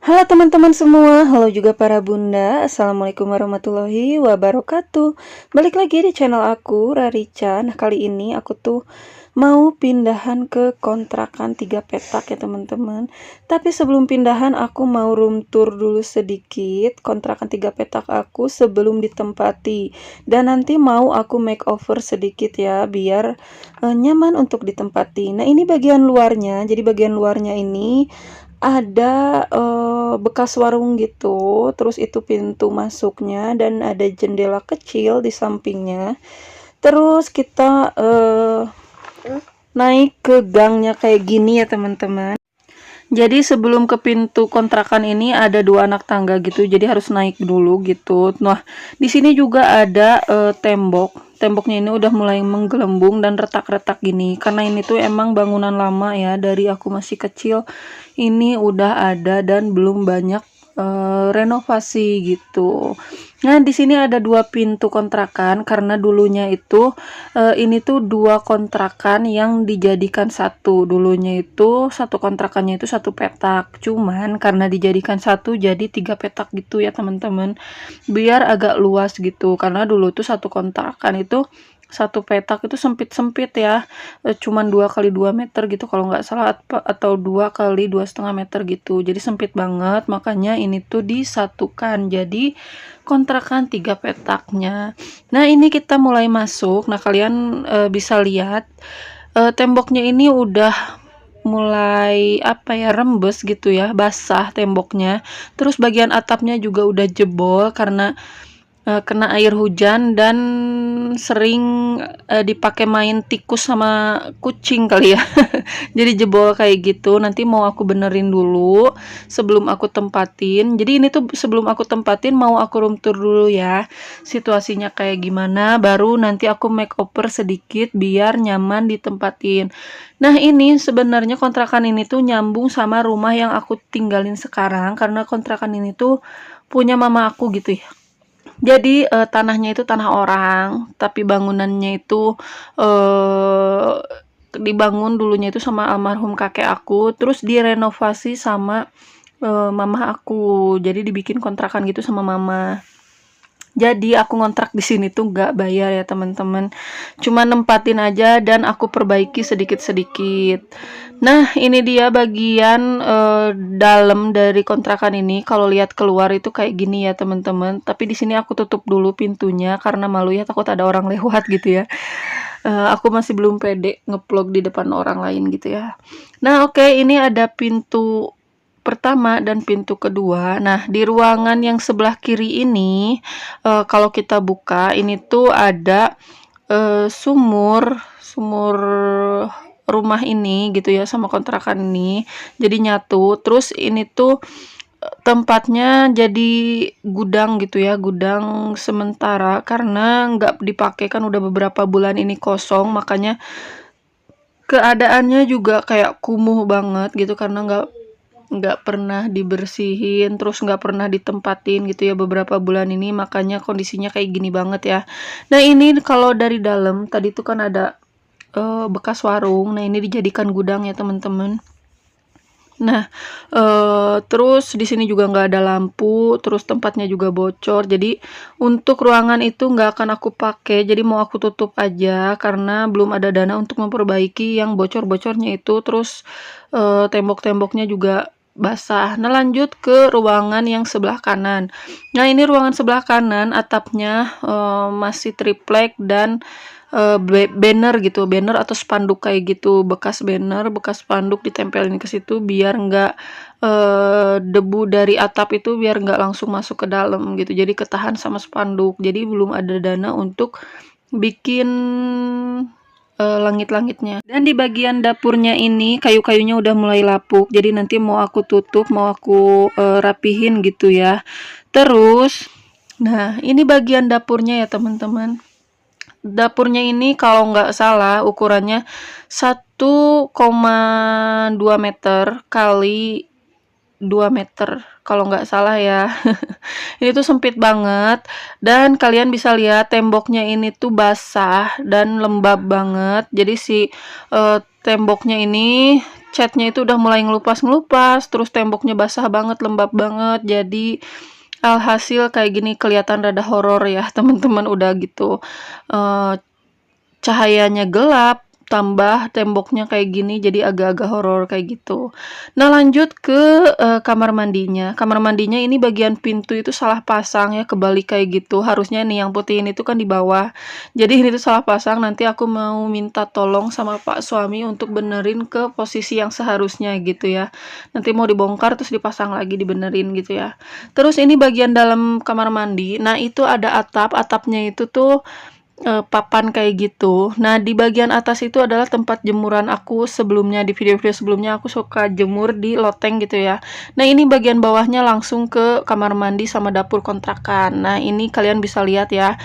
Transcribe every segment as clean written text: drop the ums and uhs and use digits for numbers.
Halo teman-teman semua, halo juga para bunda. Assalamualaikum warahmatullahi wabarakatuh. Balik lagi di channel aku, Rarica. Nah, kali ini aku tuh mau pindahan ke kontrakan 3 petak ya teman-teman. Tapi sebelum pindahan aku mau room tour dulu sedikit kontrakan 3 petak aku sebelum ditempati. Dan nanti mau aku makeover sedikit ya biar nyaman untuk ditempati. Nah, ini bagian luarnya. Jadi bagian luarnya ini ada bekas warung gitu, terus itu pintu masuknya dan ada jendela kecil di sampingnya. Terus kita naik ke gangnya kayak gini ya teman-teman. Jadi sebelum ke pintu kontrakan ini ada 2 anak tangga gitu, jadi harus naik dulu gitu. Nah, di sini juga ada tembok. Temboknya ini udah mulai menggelembung dan retak-retak gini. Karena ini tuh emang bangunan lama ya, dari aku masih kecil. Ini udah ada dan belum banyak renovasi gitu. Nah, di sini ada 2 pintu kontrakan karena dulunya itu ini tuh 2 kontrakan yang dijadikan satu. Dulunya itu satu kontrakannya itu 1 petak. Cuman karena dijadikan satu jadi 3 petak gitu ya teman-teman. Biar agak luas gitu. Karena dulu tuh satu kontrakan itu 1 petak itu sempit-sempit ya, cuman 2 kali 2 meter gitu kalau nggak salah, atau 2 kali 2,5 meter gitu, jadi sempit banget. Makanya ini tuh disatukan jadi kontrakan 3 petaknya. Nah, ini kita mulai masuk. Nah, kalian bisa lihat temboknya ini udah mulai apa ya, rembes gitu ya, basah temboknya. Terus bagian atapnya juga udah jebol karena kena air hujan dan sering dipakai main tikus sama kucing kali ya. Jadi jebol kayak gitu. Nanti mau aku benerin dulu sebelum aku tempatin. Jadi ini tuh sebelum aku tempatin mau aku room tour dulu ya. Situasinya kayak gimana, baru nanti aku makeover sedikit biar nyaman ditempatin. Nah, ini sebenarnya kontrakan ini tuh nyambung sama rumah yang aku tinggalin sekarang karena kontrakan ini tuh punya mama aku gitu ya. Jadi tanahnya itu tanah orang, tapi bangunannya itu eh, dibangun dulunya itu sama almarhum kakek aku, terus direnovasi sama mama aku. Jadi dibikin kontrakan gitu sama mama. Jadi aku ngontrak di sini tuh nggak bayar ya teman-teman, cuma nempatin aja dan aku perbaiki sedikit-sedikit. Nah, ini dia bagian dalam dari kontrakan ini. Kalau lihat keluar itu kayak gini ya teman-teman. Tapi di sini aku tutup dulu pintunya karena malu ya, takut ada orang lewat gitu ya. Aku masih belum pede ngeplog di depan orang lain gitu ya. Nah, oke, ini ada pintu pertama dan pintu kedua. Nah, di ruangan yang sebelah kiri ini, kalau kita buka, ini tuh ada sumur sumur rumah ini gitu ya sama kontrakan ini. Jadi nyatu. Terus ini tuh tempatnya jadi gudang gitu ya, gudang sementara karena nggak dipakai kan udah beberapa bulan ini kosong, makanya keadaannya juga kayak kumuh banget gitu karena nggak pernah dibersihin, terus nggak pernah ditempatin gitu ya beberapa bulan ini, makanya kondisinya kayak gini banget ya. Nah, ini kalau dari dalam tadi tuh kan ada bekas warung. Nah, ini dijadikan gudang ya teman-teman. Nah, terus di sini juga nggak ada lampu, terus tempatnya juga bocor. Jadi untuk ruangan itu nggak akan aku pakai, jadi mau aku tutup aja karena belum ada dana untuk memperbaiki yang bocor-bocornya itu. Terus tembok-temboknya juga basah. Nah, lanjut ke ruangan yang sebelah kanan. Nah, ini ruangan sebelah kanan atapnya masih triplek dan banner gitu, banner atau spanduk kayak gitu, bekas banner, bekas spanduk ditempelin ke situ biar nggak debu dari atap itu biar nggak langsung masuk ke dalam gitu, jadi ketahan sama spanduk. Jadi belum ada dana untuk bikin langit-langitnya. Dan di bagian dapurnya ini kayu-kayunya udah mulai lapuk, jadi nanti mau aku tutup, mau aku rapihin gitu ya. Terus nah, ini bagian dapurnya ya teman-teman. Dapurnya ini kalau nggak salah ukurannya 1,2 meter kali 2 meter kalau nggak salah ya. Ini tuh sempit banget dan kalian bisa lihat temboknya ini tuh basah dan lembab banget. Jadi si temboknya ini catnya itu udah mulai ngelupas-ngelupas, terus temboknya basah banget, lembab banget. Jadi alhasil kayak gini kelihatan rada horor ya, teman-teman. Udah gitu cahayanya gelap, tambah temboknya kayak gini, jadi agak-agak horor kayak gitu. Nah, lanjut ke kamar mandinya. Kamar mandinya ini bagian pintu itu salah pasang ya, kebalik kayak gitu. Harusnya nih yang putih ini tuh kan di bawah. Jadi ini tuh salah pasang. Nanti aku mau minta tolong sama Pak suami untuk benerin ke posisi yang seharusnya gitu ya. Nanti mau dibongkar terus dipasang lagi, dibenerin gitu ya. Terus ini bagian dalam kamar mandi. Nah, itu ada atap. Atapnya itu tuh papan kayak gitu. Nah, di bagian atas itu adalah tempat jemuran aku sebelumnya. Di video-video sebelumnya aku suka jemur di loteng gitu ya. Nah, ini bagian bawahnya langsung ke kamar mandi sama dapur kontrakan. Nah, ini kalian bisa lihat ya,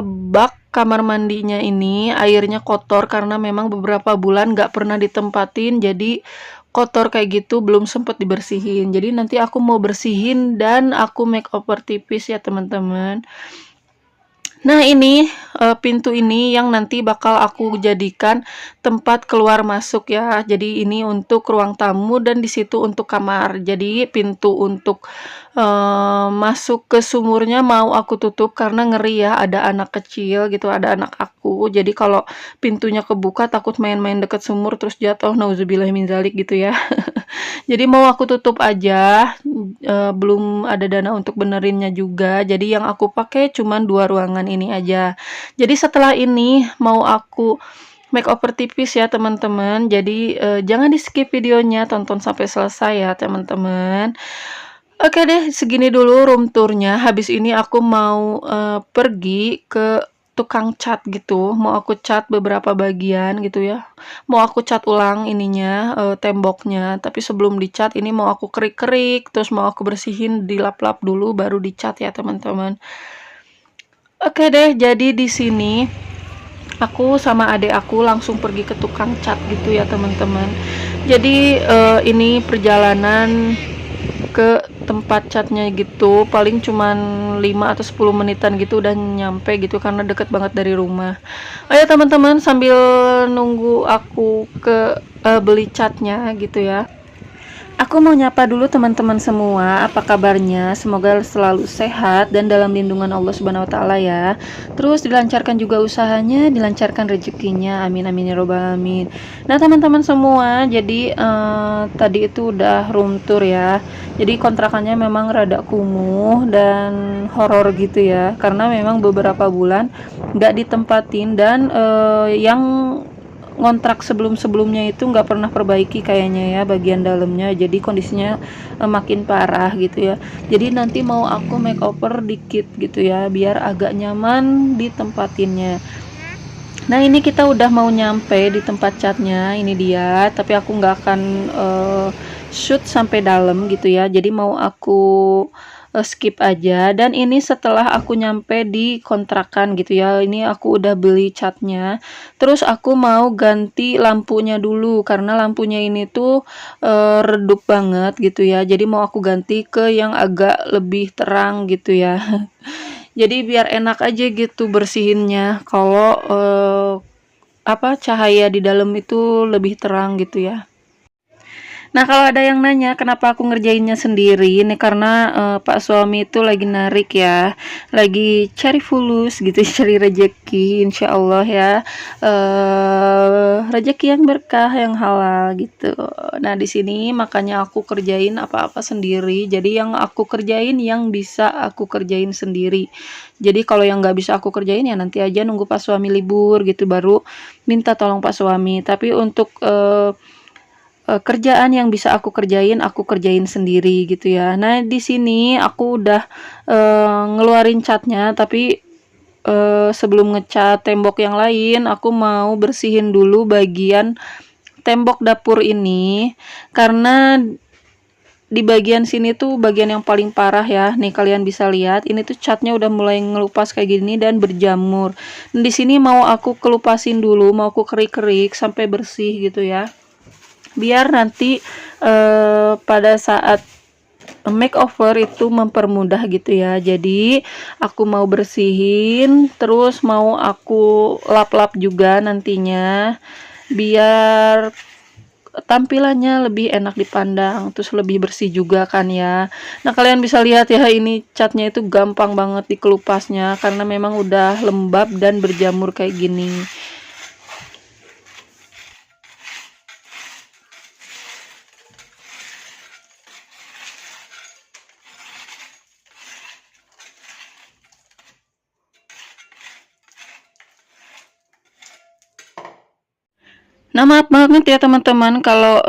bak kamar mandinya ini airnya kotor karena memang beberapa bulan gak pernah ditempatin, jadi kotor kayak gitu, belum sempet dibersihin. Jadi nanti aku mau bersihin dan aku makeover tipis ya teman-teman. Nah, ini pintu ini yang nanti bakal aku jadikan tempat keluar masuk ya. Jadi ini untuk ruang tamu dan di situ untuk kamar. Jadi pintu untuk masuk ke sumurnya mau aku tutup karena ngeri ya, ada anak kecil gitu, ada anak aku. Jadi kalau pintunya kebuka takut main-main deket sumur terus jatuh, nauzubillah min zalik gitu ya. Jadi mau aku tutup aja, belum ada dana untuk benerinnya juga. Jadi yang aku pakai cuman 2 ruangan ini aja. Jadi setelah ini mau aku makeover tipis ya teman-teman. Jadi jangan di skip videonya, tonton sampai selesai ya teman-teman. Oke deh, segini dulu room tournya. Habis ini aku mau pergi ke tukang cat gitu. Mau aku cat beberapa bagian gitu ya. Mau aku cat ulang ininya, temboknya. Tapi sebelum dicat ini mau aku kerik-kerik, terus mau aku bersihin, dilap-lap dulu baru dicat ya teman-teman. Oke deh, jadi di sini aku sama adik aku langsung pergi ke tukang cat gitu ya teman-teman. Jadi ini perjalanan ke tempat catnya gitu paling cuman 5 atau 10 menitan gitu udah nyampe gitu karena deket banget dari rumah. Ayo teman-teman, sambil nunggu aku ke beli catnya gitu ya. Aku mau nyapa dulu teman-teman semua, apa kabarnya? Semoga selalu sehat dan dalam lindungan Allah Subhanahu wa taala ya. Terus dilancarkan juga usahanya, dilancarkan rezekinya. Amin amin ya robbal alamin. Nah, teman-teman semua, jadi tadi itu udah room tour ya. Jadi kontrakannya memang rada kumuh dan horor gitu ya. Karena memang beberapa bulan nggak ditempatin dan yang ngontrak sebelum-sebelumnya itu nggak pernah perbaiki kayaknya ya bagian dalamnya, jadi kondisinya makin parah gitu ya. Jadi nanti mau aku makeover dikit gitu ya biar agak nyaman ditempatinnya. Nah, ini kita udah mau nyampe di tempat catnya, ini dia, tapi aku nggak akan shoot sampai dalam gitu ya, jadi mau aku skip aja. Dan ini setelah aku nyampe di kontrakan gitu ya, ini aku udah beli catnya, terus aku mau ganti lampunya dulu karena lampunya ini tuh redup banget gitu ya, jadi mau aku ganti ke yang agak lebih terang gitu ya. Jadi biar enak aja gitu bersihinnya kalau cahaya di dalam itu lebih terang gitu ya. Nah, kalau ada yang nanya kenapa aku ngerjainnya sendiri, ini karena Pak suami itu lagi narik ya, lagi cari fulus gitu, cari rejeki, insya Allah ya, rejeki yang berkah, yang halal gitu. Nah, di sini makanya aku kerjain apa-apa sendiri. Jadi yang aku kerjain yang bisa aku kerjain sendiri. Jadi kalau yang nggak bisa aku kerjain ya nanti aja nunggu Pak suami libur gitu baru minta tolong Pak suami. Tapi untuk kerjaan yang bisa aku kerjain sendiri gitu ya. Nah, di sini aku udah ngeluarin catnya, tapi sebelum ngecat tembok yang lain aku mau bersihin dulu bagian tembok dapur ini karena di bagian sini tuh bagian yang paling parah ya. Nih kalian bisa lihat ini tuh catnya udah mulai ngelupas kayak gini dan berjamur. Dan di sini mau aku kelupasin dulu, mau aku kerik-kerik sampai bersih gitu ya, biar nanti pada saat makeover itu mempermudah gitu ya. Jadi aku mau bersihin, terus mau aku lap-lap juga nantinya biar tampilannya lebih enak dipandang, terus lebih bersih juga kan ya. Nah, kalian bisa lihat ya, ini catnya itu gampang banget dikelupasnya karena memang udah lembab dan berjamur kayak gini. Nah, maaf banget ya teman-teman kalau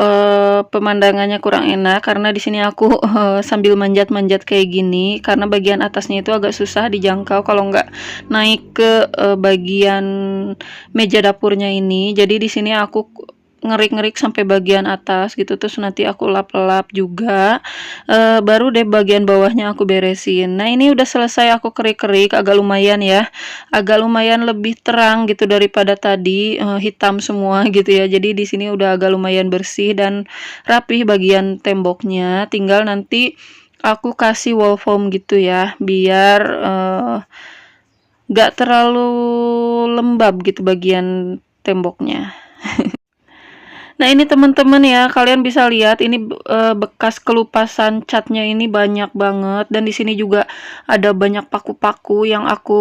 pemandangannya kurang enak karena di sini aku sambil manjat-manjat kayak gini karena bagian atasnya itu agak susah dijangkau kalau nggak naik ke bagian meja dapurnya ini. Jadi di sini aku ngerik-ngerik sampai bagian atas gitu, terus nanti aku lap-lap juga, baru deh bagian bawahnya aku beresin. Nah, ini udah selesai aku kerik-kerik, agak lumayan ya, agak lumayan lebih terang gitu daripada tadi hitam semua gitu ya. Jadi di sini udah agak lumayan bersih dan rapih bagian temboknya. Tinggal nanti aku kasih wall foam gitu ya, biar gak terlalu lembab gitu bagian temboknya. Nah, ini teman-teman ya, kalian bisa lihat ini bekas kelupasan catnya ini banyak banget dan di sini juga ada banyak paku-paku yang aku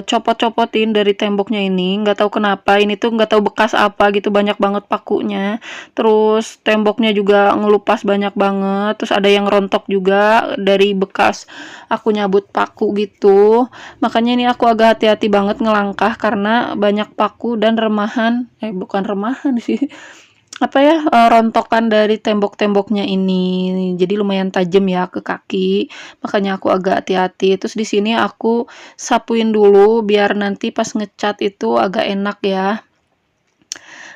copot-copotin dari temboknya ini. Nggak tahu kenapa, ini tuh nggak tahu bekas apa gitu, banyak banget pakunya. Terus temboknya juga ngelupas banyak banget. Terus ada yang rontok juga dari bekas aku nyabut paku gitu. Makanya ini aku agak hati-hati banget ngelangkah karena banyak paku dan remahan, bukan remahan sih, apa ya, rontokan dari tembok-temboknya ini. Jadi lumayan tajam ya ke kaki, makanya aku agak hati-hati. Terus di sini aku sapuin dulu biar nanti pas ngecat itu agak enak ya.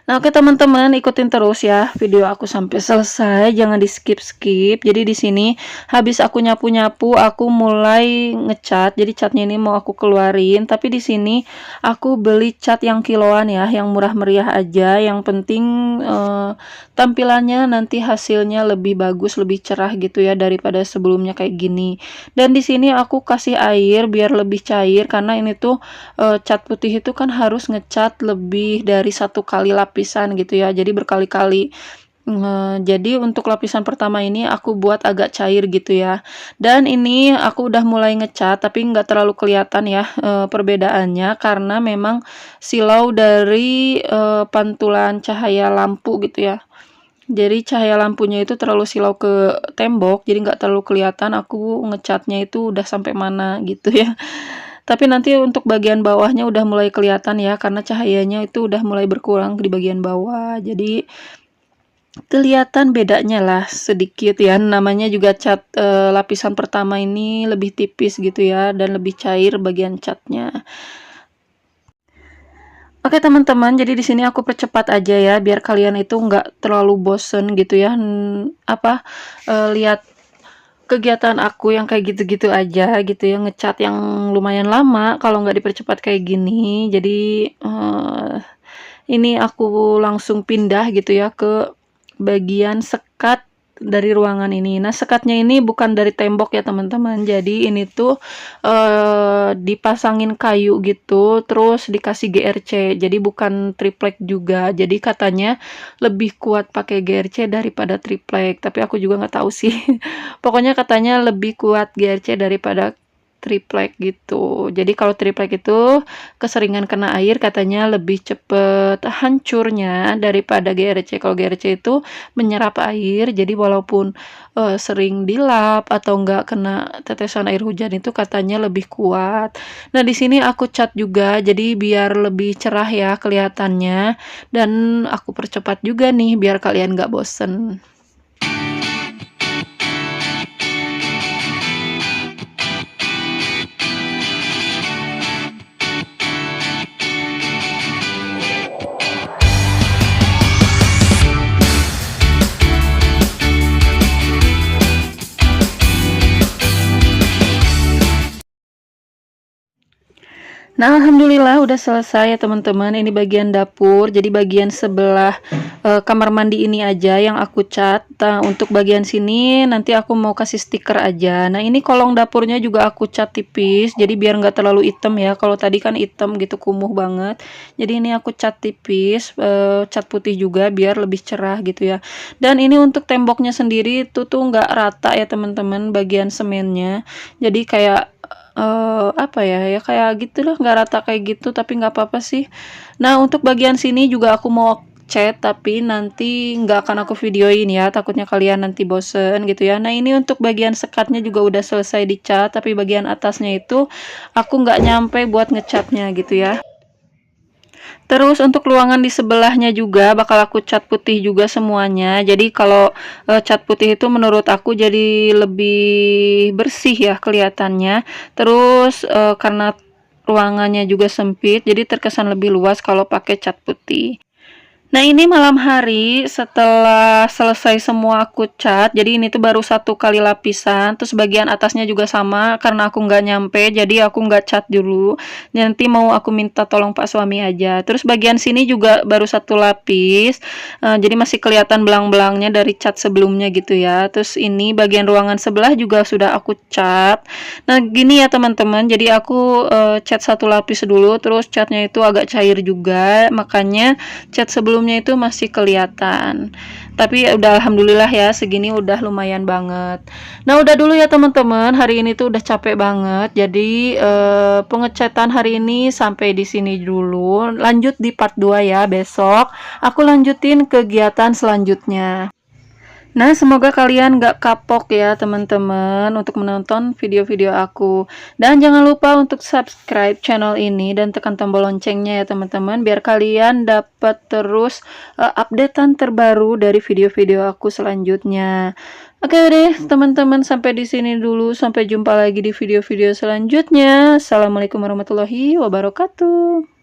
Nah, oke teman-teman, ikutin terus ya video aku sampai selesai, jangan di skip-skip. Jadi di sini habis aku nyapu-nyapu, aku mulai ngecat. Jadi catnya ini mau aku keluarin, tapi di sini aku beli cat yang kiloan ya, yang murah meriah aja. Yang penting tampilannya nanti hasilnya lebih bagus, lebih cerah gitu ya daripada sebelumnya kayak gini. Dan di sini aku kasih air biar lebih cair karena ini tuh cat putih itu kan harus ngecat lebih dari satu kali lapisan gitu ya, jadi berkali-kali. Jadi untuk lapisan pertama ini aku buat agak cair gitu ya, dan ini aku udah mulai ngecat tapi nggak terlalu kelihatan ya perbedaannya karena memang silau dari pantulan cahaya lampu gitu ya. Jadi cahaya lampunya itu terlalu silau ke tembok, jadi nggak terlalu kelihatan aku ngecatnya itu udah sampai mana gitu ya. Tapi nanti untuk bagian bawahnya udah mulai kelihatan ya, karena cahayanya itu udah mulai berkurang di bagian bawah. Jadi kelihatan bedanya lah sedikit ya. Namanya juga cat lapisan pertama ini lebih tipis gitu ya dan lebih cair bagian catnya. Oke teman-teman, jadi di sini aku percepat aja ya biar kalian itu nggak terlalu bosen gitu ya. Lihat kegiatan aku yang kayak gitu-gitu aja gitu ya, ngecat yang lumayan lama kalau nggak dipercepat kayak gini. Jadi ini aku langsung pindah gitu ya ke bagian sekat dari ruangan ini. Nah, sekatnya ini bukan dari tembok ya teman-teman, jadi ini tuh dipasangin kayu gitu terus dikasih GRC, jadi bukan triplek juga. Jadi katanya lebih kuat pakai GRC daripada triplek, tapi aku juga nggak tahu sih. Pokoknya katanya lebih kuat GRC daripada triplek gitu. Jadi kalau triplek itu keseringan kena air katanya lebih cepet hancurnya daripada GRC. Kalau GRC itu menyerap air, jadi walaupun sering dilap atau enggak kena tetesan air hujan itu katanya lebih kuat. Nah, di sini aku cat juga jadi biar lebih cerah ya kelihatannya, dan aku percepat juga nih biar kalian nggak bosen. Nah, alhamdulillah udah selesai ya teman-teman. Ini bagian dapur. Jadi bagian sebelah kamar mandi ini aja yang aku cat. Nah, untuk bagian sini nanti aku mau kasih stiker aja. Nah, ini kolong dapurnya juga aku cat tipis. Jadi biar nggak terlalu hitam ya. Kalau tadi kan hitam gitu kumuh banget. Jadi ini aku cat tipis, cat putih juga biar lebih cerah gitu ya. Dan ini untuk temboknya sendiri itu tuh nggak rata ya teman-teman bagian semennya. Jadi kayak apa ya kayak gitulah, nggak rata kayak gitu, tapi nggak apa-apa sih. Nah, untuk bagian sini juga aku mau cat, tapi nanti nggak akan aku videoin ya, takutnya kalian nanti bosen gitu ya. Nah, ini untuk bagian sekatnya juga udah selesai dicat, tapi bagian atasnya itu aku nggak nyampe buat ngecatnya gitu ya. Terus untuk ruangan di sebelahnya juga bakal aku cat putih juga semuanya. Jadi kalau cat putih itu menurut aku jadi lebih bersih ya kelihatannya. Terus karena ruangannya juga sempit, jadi terkesan lebih luas kalau pakai cat putih. Nah, ini malam hari setelah selesai semua aku cat, jadi ini tuh baru satu kali lapisan, terus bagian atasnya juga sama, karena aku nggak nyampe, jadi aku nggak cat dulu, nanti mau aku minta tolong pak suami aja. Terus bagian sini juga baru satu lapis, jadi masih kelihatan belang-belangnya dari cat sebelumnya gitu ya. Terus ini bagian ruangan sebelah juga sudah aku cat. Nah, gini ya teman-teman, jadi aku cat satu lapis dulu, terus catnya itu agak cair juga, makanya cat sebelumnya itu masih kelihatan. Tapi ya udah alhamdulillah ya, segini udah lumayan banget. Nah, udah dulu ya teman-teman. Hari ini tuh udah capek banget. Jadi pengecatan hari ini sampai di sini dulu. Lanjut di part 2 ya besok. Aku lanjutin kegiatan selanjutnya. Nah, semoga kalian gak kapok ya teman-teman untuk menonton video-video aku. Dan jangan lupa untuk subscribe channel ini dan tekan tombol loncengnya ya teman-teman, biar kalian dapat terus updatean terbaru dari video-video aku selanjutnya. Oke deh teman-teman, sampai di sini dulu. Sampai jumpa lagi di video-video selanjutnya. Assalamualaikum warahmatullahi wabarakatuh.